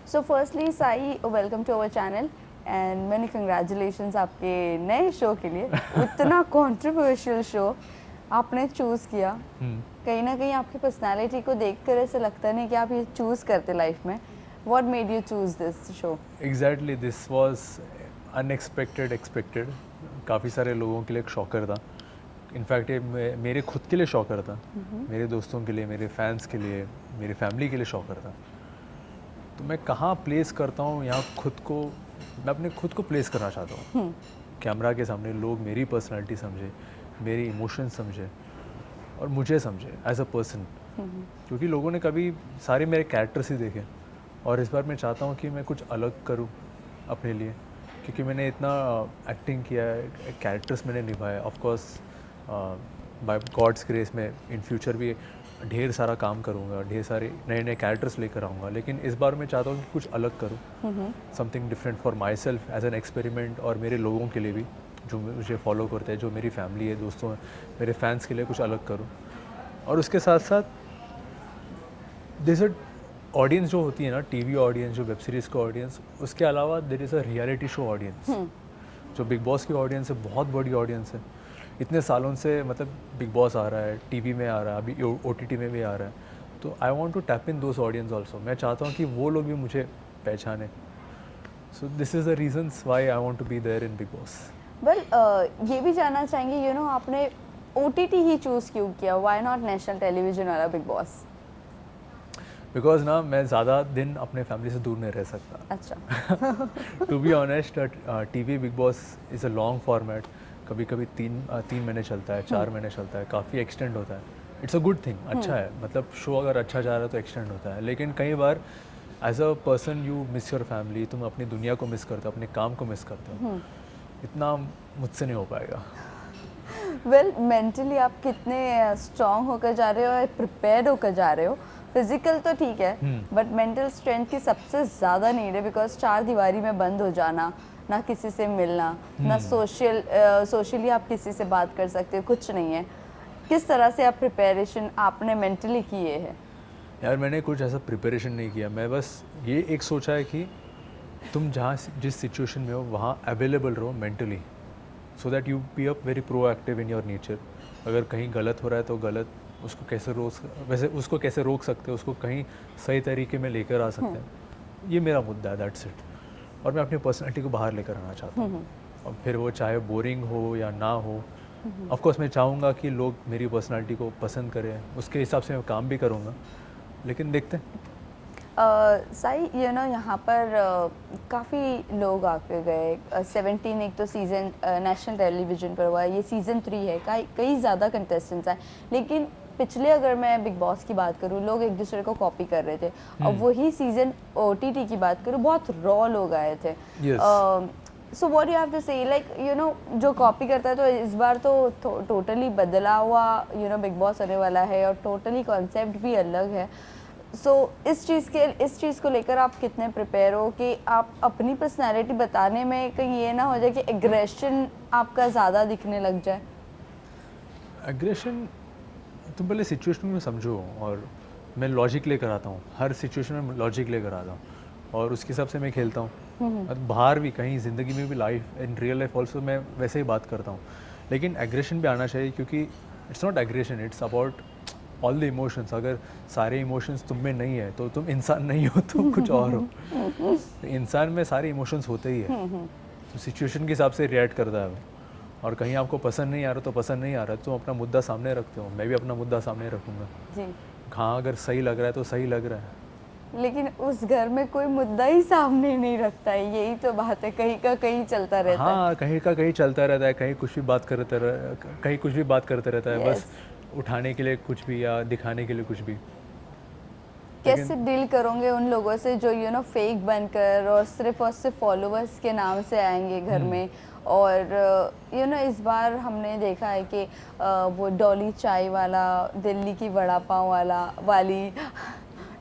So firstly Sai, welcome to our channel and many congratulations आपके नए show के लिए। इतना कंट्रोवर्शियल शो आपने चूज़ किया। कहीं ना कहीं आपकी पर्सनालिटी को देखकर ऐसा लगता नहीं कि आप ये चूज़ करते लाइफ में। What made you choose this show? Exactly this was unexpected expected. काफ़ी सारे लोगों के लिए एक शॉकर था। इनफैक्ट ये मेरे खुद के लिए शॉकर था, मेरे दोस्तों के लिए, मेरे फैंस के लिए, मेरी फैमिली के लिए शॉकर था। तो मैं कहाँ प्लेस करता हूँ यहाँ खुद को, मैं अपने खुद को प्लेस करना चाहता हूँ कैमरा के सामने। लोग मेरी पर्सनालिटी समझे, मेरे इमोशन समझे और मुझे समझे एज अ पर्सन, क्योंकि लोगों ने कभी सारे मेरे कैरेक्टर्स ही देखे। और इस बार मैं चाहता हूँ कि मैं कुछ अलग करूँ अपने लिए, क्योंकि मैंने इतना एक्टिंग किया है, कैरेक्टर्स मैंने निभाए। Of course by God's grace में इन फ्यूचर भी ढेर सारा काम करूँगा, ढेर सारे नए नए कैरेक्टर्स लेकर आऊँगा। लेकिन इस बार मैं चाहता हूँ कि कुछ अलग करूँ, something different for myself as an experiment, और मेरे लोगों के लिए भी जो मुझे फॉलो करते हैं, जो मेरी फैमिली है, दोस्तों हैं, मेरे फैंस के लिए कुछ अलग करूँ। और उसके साथ साथ दिस ऑडियंस जो होती है ना, टीवी ऑडियंस, जो वेब सीरीज़ का ऑडियंस, उसके अलावा there is a reality show audience. जो बिग बॉस की ऑडियंस है, बहुत बड़ी ऑडियंस है। इतने सालों से मतलब बिग बॉस आ रहा है, टीवी में आ रहा है, अभी OTT में भी आ रहा है। तो I want to tap in those audience also. मैं चाहता हूँ कि वो लोग भी मुझे पहचाने। So this is the reasons why I want to be there in Bigg Boss. Well, ये भी जानना चाहेंगे आपने OTT ही चूज़ क्यों किया? व्हाई नॉट नेशनल टेलीविजन वाला बिग बॉस? बिकॉज ना मैं ज़्यादा दिन अपने फैमिली से दूर नहीं रह सकता। अच्छा। To be honest, TV Bigg Boss is a long format. कभी कभी तीन महीने चलता है, 4 महीने चलता है, काफ़ी एक्सटेंड होता है। इट्स अ गुड थिंग, अच्छा है। मतलब शो अगर अच्छा जा रहा है तो एक्सटेंड होता है। लेकिन कई बार as a person you miss your family, तुम अपनी दुनिया को मिस करते हो, अपने काम को मिस करते हो। इतना मुझसे नहीं हो पाएगा। वेल, मेंटली आप कितने स्ट्रांग होकर जा रहे हो और प्रिपेयर्ड होकर जा रहे हो? फिजिकल तो ठीक है, बट मेंटल स्ट्रेंथ की सबसे ज़्यादा नीड है, बिकॉज 4 दीवारी में बंद हो जाना, ना किसी से मिलना, ना सोशली आप किसी से बात कर सकते हो, कुछ नहीं है। किस तरह से आप प्रिपरेशन आपने मेंटली किए है? यार मैंने कुछ ऐसा प्रिपरेशन नहीं किया। मैं बस ये एक सोचा है कि तुम जहाँ जिस सिचुएशन में हो वहाँ अवेलेबल रहो mentally, so that you be up very proactive in your nature. अगर कहीं गलत हो रहा है तो गलत, उसको कैसे उसको कैसे रोक सकते हैं, उसको कहीं सही तरीके में लेकर आ सकते हैं। ये मेरा मुद्दा है, दैट्स इट। और मैं अपनी पर्सनैलिटी को बाहर लेकर आना चाहता हूँ। और फिर वो चाहे बोरिंग हो या ना हो, ऑफ कोर्स मैं चाहूँगा कि लोग मेरी पर्सनैलिटी को पसंद करें, उसके हिसाब से मैं काम भी करूँगा। लेकिन देखते हैं। साई, यहाँ पर काफ़ी लोग आके गए। 17 एक तो सीज़न नेशनल टेलीविज़न पर हुआ है, ये सीज़न 3 है। कई ज़्यादा कंटेस्टेंट्स हैं, लेकिन पिछले अगर मैं बिग बॉस की बात करूँ, लोग एक दूसरे को कॉपी कर रहे थे। और वही सीज़न OTT की बात करूँ, बहुत रॉ लोग आए थे। So what you have to say, like जो कॉपी करता है, तो इस बार तो टोटली बदला हुआ बिग बॉस होने वाला है और टोटली कॉन्सेप्ट भी अलग है। इस चीज़ को लेकर आप कितने प्रिपेयर हो कि आप अपनी पर्सनैलिटी बताने में कहीं ये ना हो जाए कि एग्रेशन आपका ज़्यादा दिखने लग जाए? एग्रेशन, तुम पहले सिचुएशन में समझो, और मैं लॉजिक लेकर आता हूँ। हर सिचुएशन में लॉजिक लेकर आता हूँ और उसके हिसाब से मैं खेलता हूँ। और बाहर भी, कहीं ज़िंदगी में भी, life in real life also मैं वैसे ही बात करता हूँ। लेकिन एग्रेशन भी आना चाहिए, क्योंकि it's not aggression, it's about all the emotions. अगर सारे इमोशंस तुम में नहीं है तो तुम इंसान नहीं हो, तुम कुछ और हो। तो इंसान में सारे इमोशंस होते ही है, तो सिचुएशन के हिसाब से रिएक्ट करता है वो। और कहीं आपको पसंद नहीं आ रहा तो पसंद नहीं आ रहा, तुम अपना मुद्दा सामने रखते हो, मैं भी अपना मुद्दा सामने रखूँगा जी। हाँ, अगर सही लग रहा है तो सही लग रहा है। लेकिन उस घर में कोई मुद्दा ही सामने नहीं रखता है, यही तो बात है, कहीं का कहीं चलता रहता है। हाँ, कहीं का कहीं चलता रहता है, कहीं कुछ भी बात करते कहीं कुछ भी बात करते रहता है। बस उठाने के लिए कुछ भी या दिखाने के लिए कुछ भी। कैसे डील करोगे उन लोगों से जो फेक बनकर और सिर्फ फॉलोअर्स के नाम से आएंगे घर में? और इस बार हमने देखा है कि वो डॉली चाय वाला, दिल्ली की वड़ा पाव वाली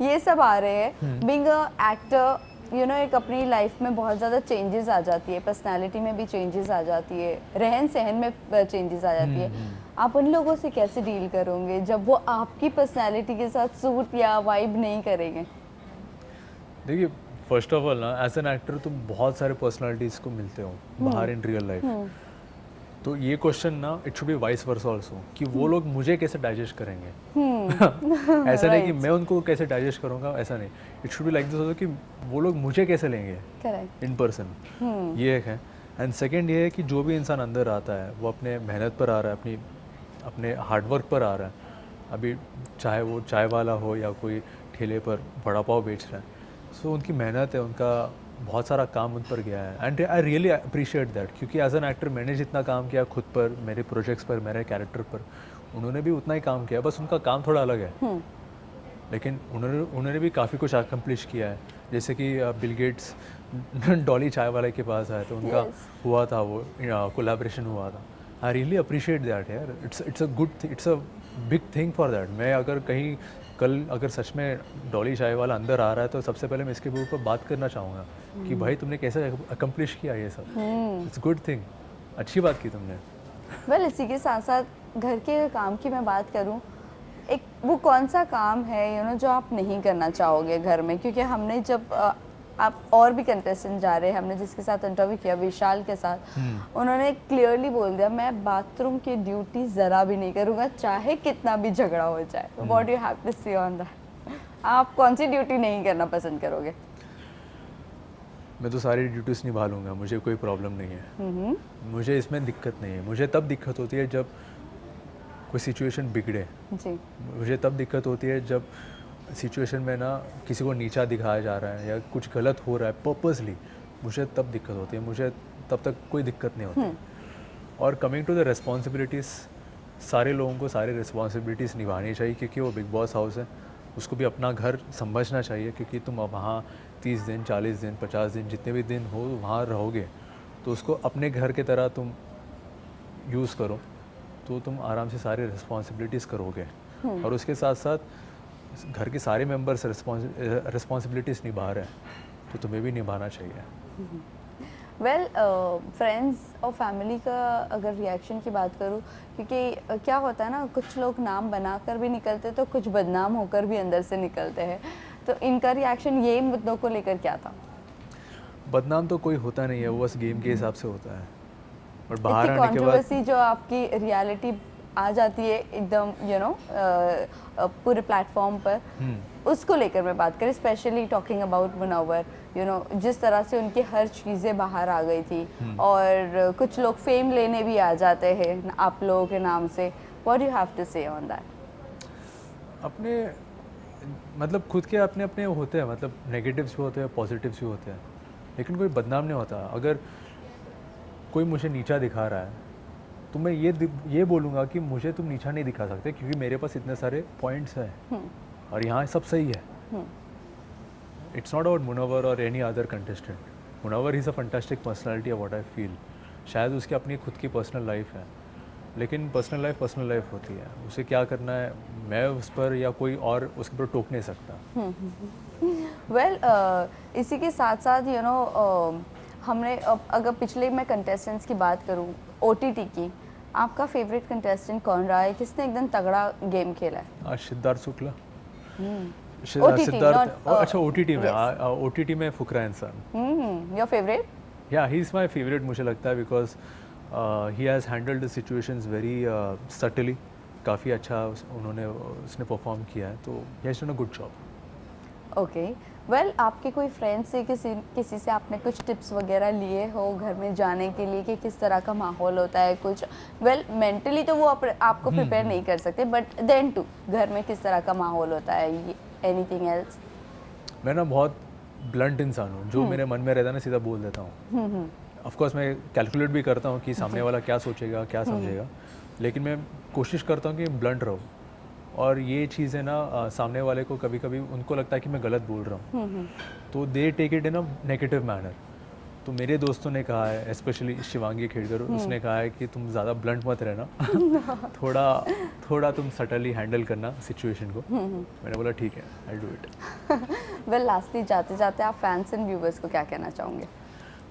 ये सब आ रहे हैं। बीइंग अ एक्टर, एक अपनी लाइफ में बहुत ज़्यादा चेंजेस आ जाती है, पर्सनालिटी में भी चेंजेस आ जाती है, रहन सहन में चेंजेस आ जाती है। आप उन लोगों से कैसे डील करोगे जब वो आपकी पर्सनालिटी के साथ सूट या वाइब नहीं करेंगे? देखिए, फर्स्ट ऑफ ऑल ना एज एन एक्टर तुम बहुत सारे पर्सनालिटीज़ को मिलते हो बाहर इन रियल लाइफ, तो ये क्वेश्चन ना it should be vice versa also कि वो लोग मुझे कैसे डाइजेस्ट करेंगे। ऐसा नहीं कि मैं उनको कैसे डाइजेस्ट करूँगा, ऐसा नहीं, it should be like this also कि वो लोग मुझे कैसे लेंगे इन पर्सन। ये एक है। एंड सेकेंड ये है कि जो भी इंसान अंदर आता है वो अपने मेहनत पर आ रहा है, अपने हार्डवर्क पर आ रहा है। अभी चाहे वो चाय वाला हो या कोई ठेले पर वड़ा पाव बेच रहा है, सो उनकी मेहनत है, उनका बहुत सारा काम उन पर गया है and I really appreciate that, क्योंकि एज एन एक्टर मैंने जितना काम किया खुद पर, मेरे प्रोजेक्ट्स पर, मेरे कैरेक्टर पर, उन्होंने भी उतना ही काम किया, बस उनका काम थोड़ा अलग है। लेकिन उन्होंने भी काफ़ी कुछ अकम्प्लिश किया है। जैसे कि बिल गेट्स डॉली चाय वाले के पास आए तो उनका हुआ था, वो कोलैबोरेशन हुआ था। आई रियली अप्रिशिएट दैट यार, it's a good thing, it's a big thing for that. मैं अगर कहीं कल अगर सच में डॉली चाय वाला अंदर आ रहा है तो सबसे पहले मैं इसके ऊपर बात करना चाहूँगा कि भाई तुमने कैसे अकम्प्लिश किया ये सब। इट्स गुड थिंग, अच्छी बात की तुमने। वेल इसी के साथ साथ घर के काम की मैं बात करूं, एक वो कौन सा काम है जो आप नहीं करना चाहोगे घर में? क्योंकि हमने जब आप और भी कंटेस्टेंट जा रहे हैं, हमने जिसके साथ इंटरव्यू किया विशाल के साथ, उन्होंने क्लियरली बोल दिया मैं बाथरूम की ड्यूटी ज़रा भी नहीं करूँगा चाहे कितना भी झगड़ा हो जाए। व्हाट यू हैव टू से ऑन दैट? आप कौन सी ड्यूटी नहीं करना पसंद करोगे? मैं तो सारी ड्यूटीज़ निभा लूँगा, मुझे कोई प्रॉब्लम नहीं है। मुझे इसमें दिक्कत नहीं है। मुझे तब दिक्कत होती है जब कोई सिचुएशन बिगड़े जी। मुझे तब दिक्कत होती है जब सिचुएशन में ना किसी को नीचा दिखाया जा रहा है या कुछ गलत हो रहा है पर्पसली, मुझे तब दिक्कत होती है। मुझे तब तक कोई दिक्कत नहीं होती। और कमिंग टू द रिस्पॉन्सिबिलिटीज़, सारे लोगों को सारी रिस्पॉन्सिबिलिटीज़ निभानी चाहिए, क्योंकि वो बिग बॉस हाउस है, उसको भी अपना घर समझना चाहिए। क्योंकि तुम वहाँ 30 दिन 40 दिन 50 दिन जितने भी दिन हो वहाँ रहोगे, तो उसको अपने घर की तरह तुम यूज़ करो, तो तुम आराम से सारी रिस्पॉन्सिबिलिटीज़ करोगे। और उसके साथ साथ घर के सारे मेंबर्स रिस्पॉन्सिबिलिटीज़ निभा रहे हैं, तो तुम्हें भी निभाना चाहिए। वेल फ्रेंड्स और फैमिली का अगर रिएक्शन की बात करूँ, क्योंकि क्या होता है ना, कुछ लोग नाम बनाकर भी निकलते तो कुछ बदनाम होकर भी अंदर से निकलते हैं, तो इनका रिएक्शन ये मुद्दों को लेकर क्या था? बदनाम तो कोई होता नहीं है, वो बस गेम के हिसाब से होता है। और बाहर आने के बाद कंट्रोवर्सी जो आपकी रियलिटी आ जाती है एकदम पूरे प्लेटफॉर्म पर, उसको लेकर मैं बात करें, स्पेशली टॉकिंग अबाउट मुनव्वर, जिस तरह से उनकी हर चीज़ें बाहर आ गई थी, और कुछ लोग फेम लेने भी आ जाते हैं आप लोगों के नाम से। व्हाट यू हैव टू से ऑन दैट? अपने मतलब खुद के अपने अपने होते हैं, मतलब नेगेटिव्स भी होते हैं, पॉजिटिव्स भी होते हैं, लेकिन कोई बदनाम नहीं होता। अगर कोई मुझे नीचा दिखा रहा है तो मैं ये बोलूँगा कि मुझे तुम नीचा नहीं दिखा सकते, क्योंकि मेरे पास इतने सारे पॉइंट्स हैं और यहाँ सब सही है। इट्स नॉट अबाउट मुनव्वर और any other contestant. Munawar is a fantastic personality of what I feel. शायद उसकी अपनी खुद की पर्सनल लाइफ है, लेकिन पर्सनल लाइफ होती है, उसे क्या करना है मैं उस पर या कोई और उसके ऊपर टोक नहीं सकता। वेल इसी के साथ साथ हमने अगर पिछले मैं कंटेस्टेंट्स की बात करूं ओटीटी की, आपका फेवरेट कंटेस्टेंट कौन रहा है? किसने एकदम तगड़ा गेम खेला है? सिद्धार्थ शुक्ला। सिद्धार्थ, अच्छा ओटीटी में, ओटीटी में फुकरा इंसान। Your favourite? या ही इज़ माय फेवरेट, मुझे लगता है, because he has handled the situations very subtly. काफ़ी अच्छा उसने परफॉर्म किया है, तो he has done a good job. Okay, well आपके कोई फ्रेंड से किसी से आपने कुछ टिप्स वगैरह लिए हो घर में जाने के लिए कि किस तरह का माहौल होता है? कुछ मेंटली तो वो आपको प्रिपेयर नहीं कर सकते, बट देन टू घर में किस तरह का माहौल होता है? Anything else? मैं ना बहुत ब्लंट इंसान हूँ, जो मेरे मन में रहता है ना सीधा बोल देता हूँ। ऑफ कोर्स मैं कैलकुलेट भी करता हूँ कि सामने वाला क्या सोचेगा क्या समझेगा, लेकिन मैं कोशिश करता हूँ कि ब्लंट रहूँ। और ये चीज़ है ना, सामने वाले को कभी कभी उनको लगता है कि मैं गलत बोल रहा हूँ, तो they take it in a negative manner. तो मेरे दोस्तों ने कहा है, स्पेशली शिवांगी खेड़कर, उसने कहा है कि तुम ज़्यादा ब्लंट मत रहना, थोड़ा तुम सटली हैंडल करना सिचुएशन को। मैंने बोला ठीक है, I do it. Well lastly जाते जाते आप फैंस एंड व्यूवर्स को क्या कहना चाहोगे?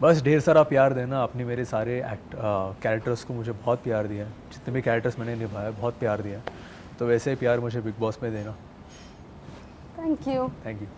बस ढेर सारा प्यार देना। अपने मेरे सारे कैरेक्टर्स को मुझे बहुत प्यार दिया है, जितने भी कैरेक्टर्स मैंने निभाया बहुत प्यार दिया है, तो वैसे ही प्यार मुझे बिग बॉस में देना। Thank you. Thank you.